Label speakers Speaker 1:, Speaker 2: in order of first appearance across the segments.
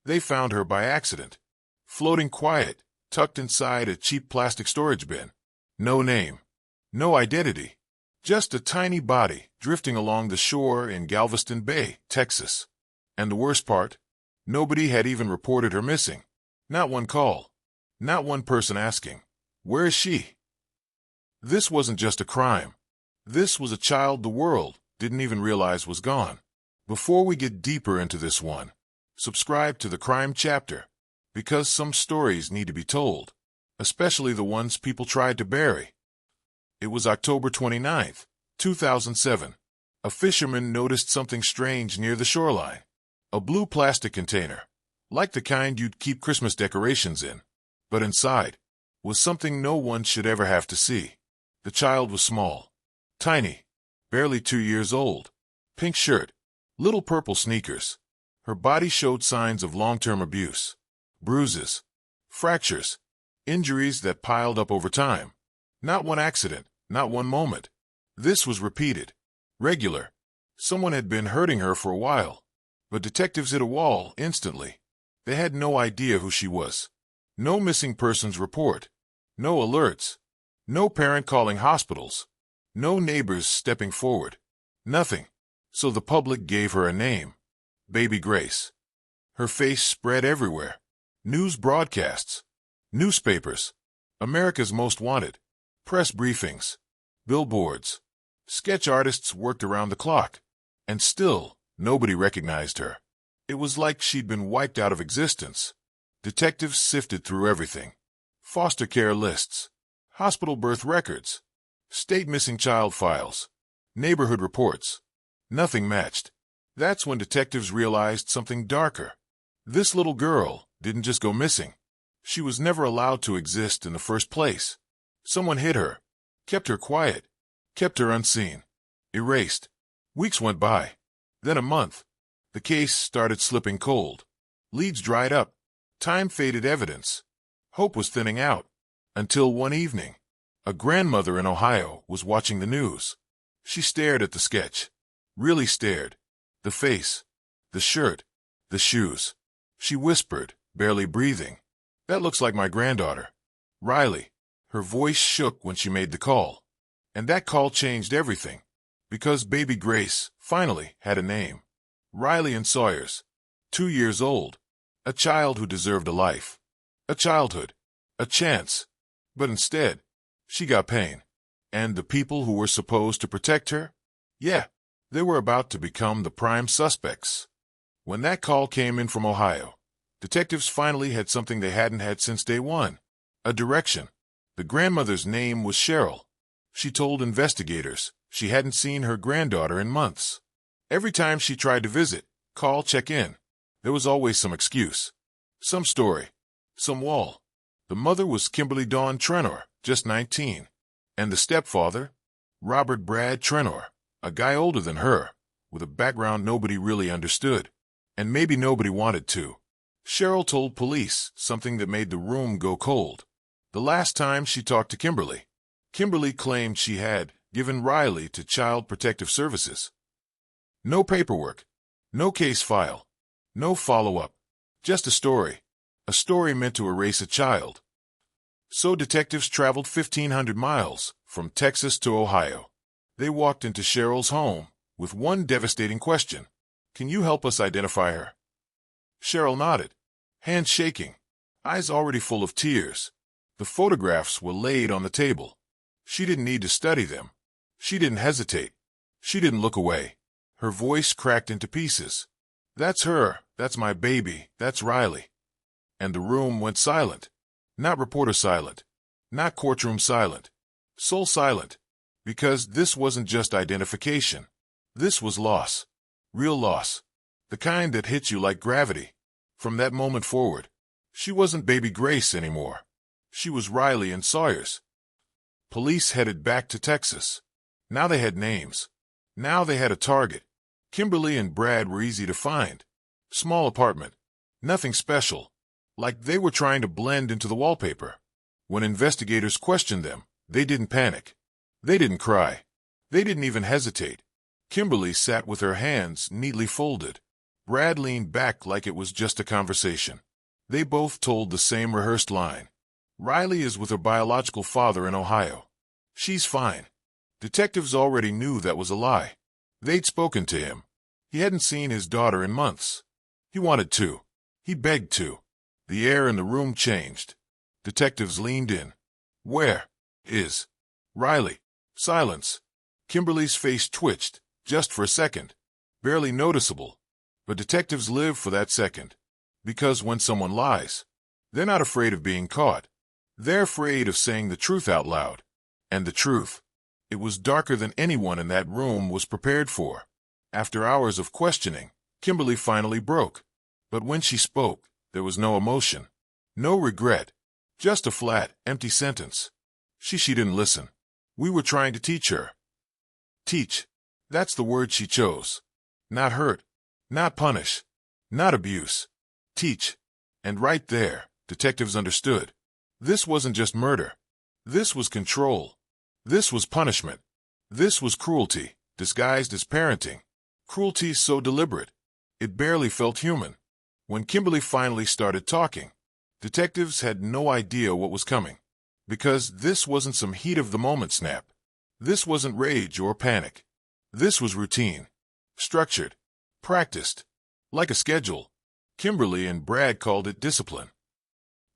Speaker 1: They found her by accident, floating quiet, tucked inside a cheap plastic storage bin. No name, no identity, just a tiny body drifting along the shore in Galveston Bay, Texas. And the worst part? Nobody had even reported her missing. Not one call. Not one person asking, "Where is she?" This wasn't just a crime. This was a child the world didn't even realize was gone. Before we get deeper into this one, subscribe to the Crime Chapter, because some stories need to be told, especially the ones people tried to bury. It was October 29th, 2007. A fisherman noticed something strange near the shoreline. A blue plastic container, like the kind you'd keep Christmas decorations in. But inside was something no one should ever have to see. The child was small, tiny, barely 2 years old. Pink shirt, little purple sneakers. Her body showed signs of long-term abuse. Bruises, fractures, injuries that piled up over time. Not one accident, not one moment. This was repeated, regular. Someone had been hurting her for a while. But detectives hit a wall instantly. They had no idea who she was. No missing persons report. No alerts. No parent calling hospitals. No neighbors stepping forward. Nothing. So the public gave her a name. Baby Grace. Her face spread everywhere. News broadcasts. Newspapers. America's Most Wanted. Press briefings. Billboards. Sketch artists worked around the clock. And still, nobody recognized her. It was like she'd been wiped out of existence. Detectives sifted through everything. Foster care lists, hospital birth records, state missing child files, neighborhood reports. Nothing matched. That's when detectives realized something darker. This little girl didn't just go missing. She was never allowed to exist in the first place. Someone hid her, kept her quiet, kept her unseen, erased. Weeks went by. Then a month. The case started slipping cold. Leads dried up. Time faded evidence. Hope was thinning out. Until one evening, a grandmother in Ohio was watching the news. She stared at the sketch. Really stared. The face, the shirt, the shoes. She whispered, barely breathing, "That looks like my granddaughter, Riley." Her voice shook when she made the call. And that call changed everything. Because baby Grace finally had a name. Riley Ann Sawyers. 2 years old. A child who deserved a life. A childhood. A chance. But instead, she got pain. And the people who were supposed to protect her? Yeah, they were about to become the prime suspects. When that call came in from Ohio, detectives finally had something they hadn't had since day one. A direction. The grandmother's name was Cheryl. She told investigators she hadn't seen her granddaughter in months. Every time she tried to visit, call, check in, there was always some excuse. Some story. Some wall. The mother was Kimberly Dawn Trenor, just 19. And the stepfather? Robert Brad Trenor, a guy older than her, with a background nobody really understood. And maybe nobody wanted to. Cheryl told police something that made the room go cold. The last time she talked to Kimberly, Kimberly claimed she had given Riley to Child Protective Services. No paperwork, no case file, no follow-up, just a story meant to erase a child. So detectives traveled 1,500 miles from Texas to Ohio. They walked into Cheryl's home with one devastating question. "Can you help us identify her?" Cheryl nodded, hands shaking, eyes already full of tears. The photographs were laid on the table. She didn't need to study them. She didn't hesitate. She didn't look away. Her voice cracked into pieces. "That's her. That's my baby. That's Riley." And the room went silent. Not reporter silent. Not courtroom silent. Soul silent. Because this wasn't just identification. This was loss. Real loss. The kind that hits you like gravity. From that moment forward, she wasn't baby Grace anymore. She was Riley Ann Sawyers. Police headed back to Texas. Now they had names. Now they had a target. Kimberly and Brad were easy to find. Small apartment. Nothing special. Like they were trying to blend into the wallpaper. When investigators questioned them, they didn't panic. They didn't cry. They didn't even hesitate. Kimberly sat with her hands neatly folded. Brad leaned back like it was just a conversation. They both told the same rehearsed line. Riley is with her biological father in Ohio. She's fine. Detectives already knew that was a lie. They'd spoken to him. He hadn't seen his daughter in months. He wanted to. He begged to. The air in the room changed. Detectives leaned in. Where is Riley? Silence. Kimberly's face twitched, just for a second. Barely noticeable. But detectives live for that second. Because when someone lies, they're not afraid of being caught. They're afraid of saying the truth out loud. And the truth. It was darker than anyone in that room was prepared for. After hours of questioning, Kimberly finally broke. But when she spoke, there was no emotion. No regret. Just a flat, empty sentence. She didn't listen. We were trying to teach her. Teach. That's the word she chose. Not hurt. Not punish. Not abuse. Teach. And right there, detectives understood. This wasn't just murder. This was control. This was punishment. This was cruelty, disguised as parenting. Cruelty so deliberate, it barely felt human. When Kimberly finally started talking, detectives had no idea what was coming. Because this wasn't some heat-of-the-moment snap. This wasn't rage or panic. This was routine. Structured. Practiced. Like a schedule. Kimberly and Brad called it discipline.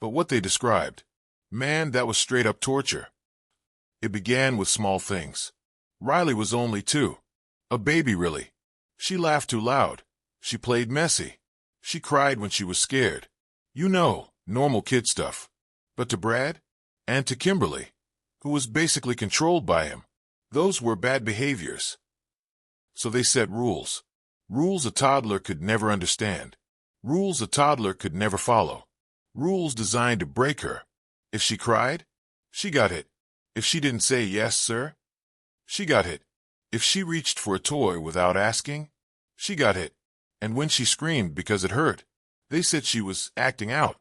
Speaker 1: But what they described, man, that was straight-up torture. It began with small things. Riley was only 2. A baby, really. She laughed too loud. She played messy. She cried when she was scared. You know, normal kid stuff. But to Brad, and to Kimberly, who was basically controlled by him, those were bad behaviors. So they set rules. Rules a toddler could never understand. Rules a toddler could never follow. Rules designed to break her. If she cried, she got hit. If she didn't say yes, sir, she got hit. If she reached for a toy without asking, she got hit. And when she screamed because it hurt, they said she was acting out.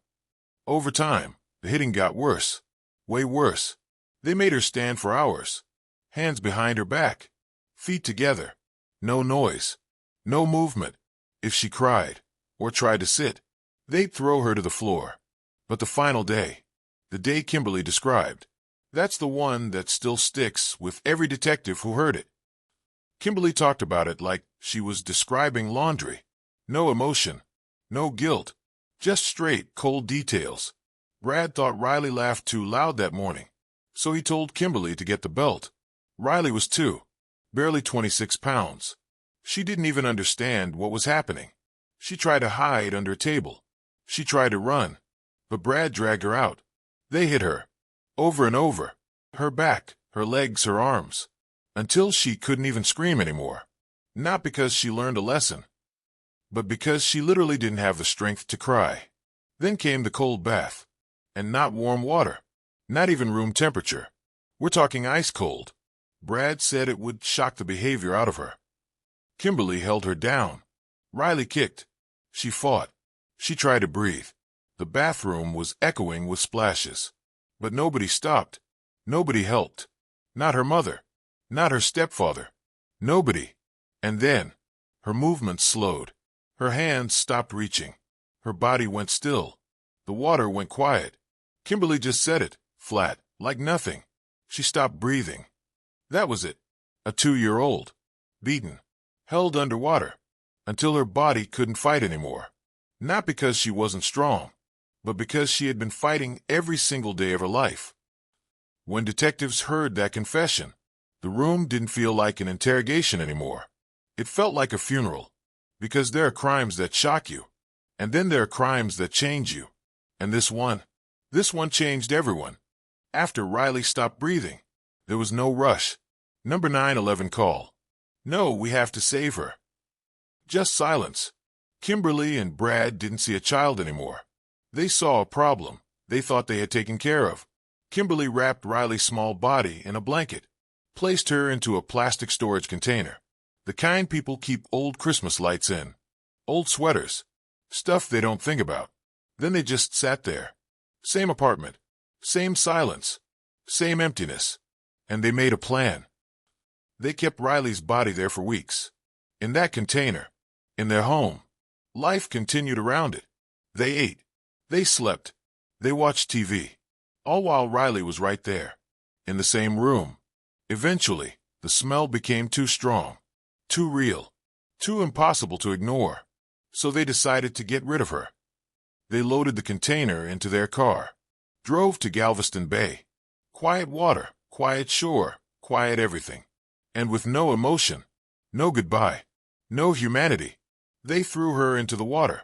Speaker 1: Over time, the hitting got worse. Way worse. They made her stand for hours. Hands behind her back. Feet together. No noise. No movement. If she cried, or tried to sit, they'd throw her to the floor. But the final day, the day Kimberly described, that's the one that still sticks with every detective who heard it. Kimberly talked about it like she was describing laundry. No emotion. No guilt. Just straight, cold details. Brad thought Riley laughed too loud that morning, so he told Kimberly to get the belt. Riley was 2. Barely 26 pounds. She didn't even understand what was happening. She tried to hide under a table. She tried to run. But Brad dragged her out. They hit her. Over and over. Her back, her legs, her arms. Until she couldn't even scream anymore. Not because she learned a lesson, but because she literally didn't have the strength to cry. Then came the cold bath. And not warm water. Not even room temperature. We're talking ice cold. Brad said it would shock the behavior out of her. Kimberly held her down. Riley kicked. She fought. She tried to breathe. The bathroom was echoing with splashes. But nobody stopped. Nobody helped. Not her mother. Not her stepfather. Nobody. And then, her movements slowed. Her hands stopped reaching. Her body went still. The water went quiet. Kimberly just said it, flat, like nothing. She stopped breathing. That was it. A 2-year-old. Beaten. Held underwater. Until her body couldn't fight anymore. Not because she wasn't strong, but because she had been fighting every single day of her life. When detectives heard that confession, the room didn't feel like an interrogation anymore. It felt like a funeral. Because there are crimes that shock you. And then there are crimes that change you. And this one changed everyone. After Riley stopped breathing, there was no rush. Number 911 call. No, we have to save her. Just silence. Kimberly and Brad didn't see a child anymore. They saw a problem they thought they had taken care of. Kimberly wrapped Riley's small body in a blanket, placed her into a plastic storage container. The kind people keep old Christmas lights in. Old sweaters. Stuff they don't think about. Then they just sat there. Same apartment. Same silence. Same emptiness. And they made a plan. They kept Riley's body there for weeks. In that container. In their home. Life continued around it. They ate. They slept. They watched TV. All while Riley was right there, in the same room. Eventually, the smell became too strong, too real, too impossible to ignore. So they decided to get rid of her. They loaded the container into their car, drove to Galveston Bay. Quiet water, quiet shore, quiet everything. And with no emotion, no goodbye, no humanity, they threw her into the water,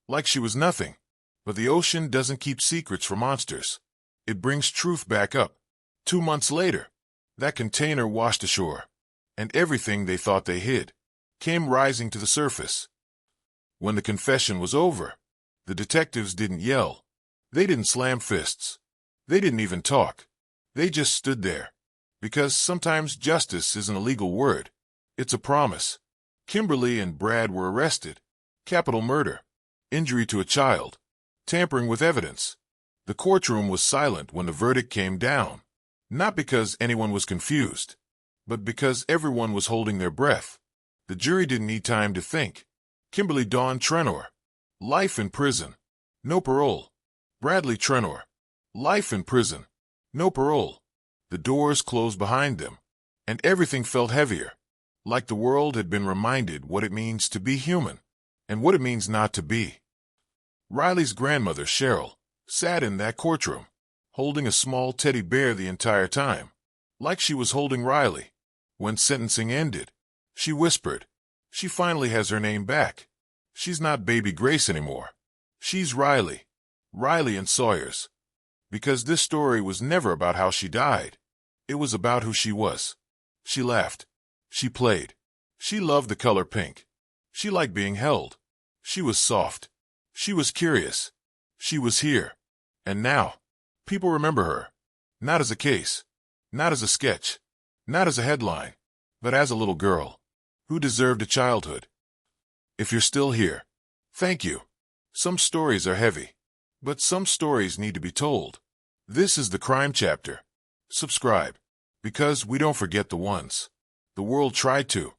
Speaker 1: like she was nothing. But the ocean doesn't keep secrets for monsters. It brings truth back up. 2 months later, that container washed ashore, and everything they thought they hid came rising to the surface. When the confession was over, the detectives didn't yell. They didn't slam fists. They didn't even talk. They just stood there. Because sometimes justice isn't a legal word. It's a promise. Kimberly and Brad were arrested. Capital murder. Injury to a child. Tampering with evidence. The courtroom was silent when the verdict came down. Not because anyone was confused, but because everyone was holding their breath. The jury didn't need time to think. Kimberly Dawn Trenor. Life in prison. No parole. Bradley Trenor. Life in prison. No parole. The doors closed behind them, and everything felt heavier, like the world had been reminded what it means to be human, and what it means not to be. Riley's grandmother, Cheryl, sat in that courtroom, holding a small teddy bear the entire time, like she was holding Riley. When sentencing ended, she whispered, "She finally has her name back. She's not Baby Grace anymore. She's Riley. Riley Ann Sawyers." Because this story was never about how she died. It was about who she was. She laughed. She played. She loved the color pink. She liked being held. She was soft. She was curious. She was here. And now, people remember her. Not as a case. Not as a sketch. Not as a headline. But as a little girl who deserved a childhood. If you're still here, thank you. Some stories are heavy, but some stories need to be told. This is the Crime Chapter. Subscribe, because we don't forget the ones the world tried to.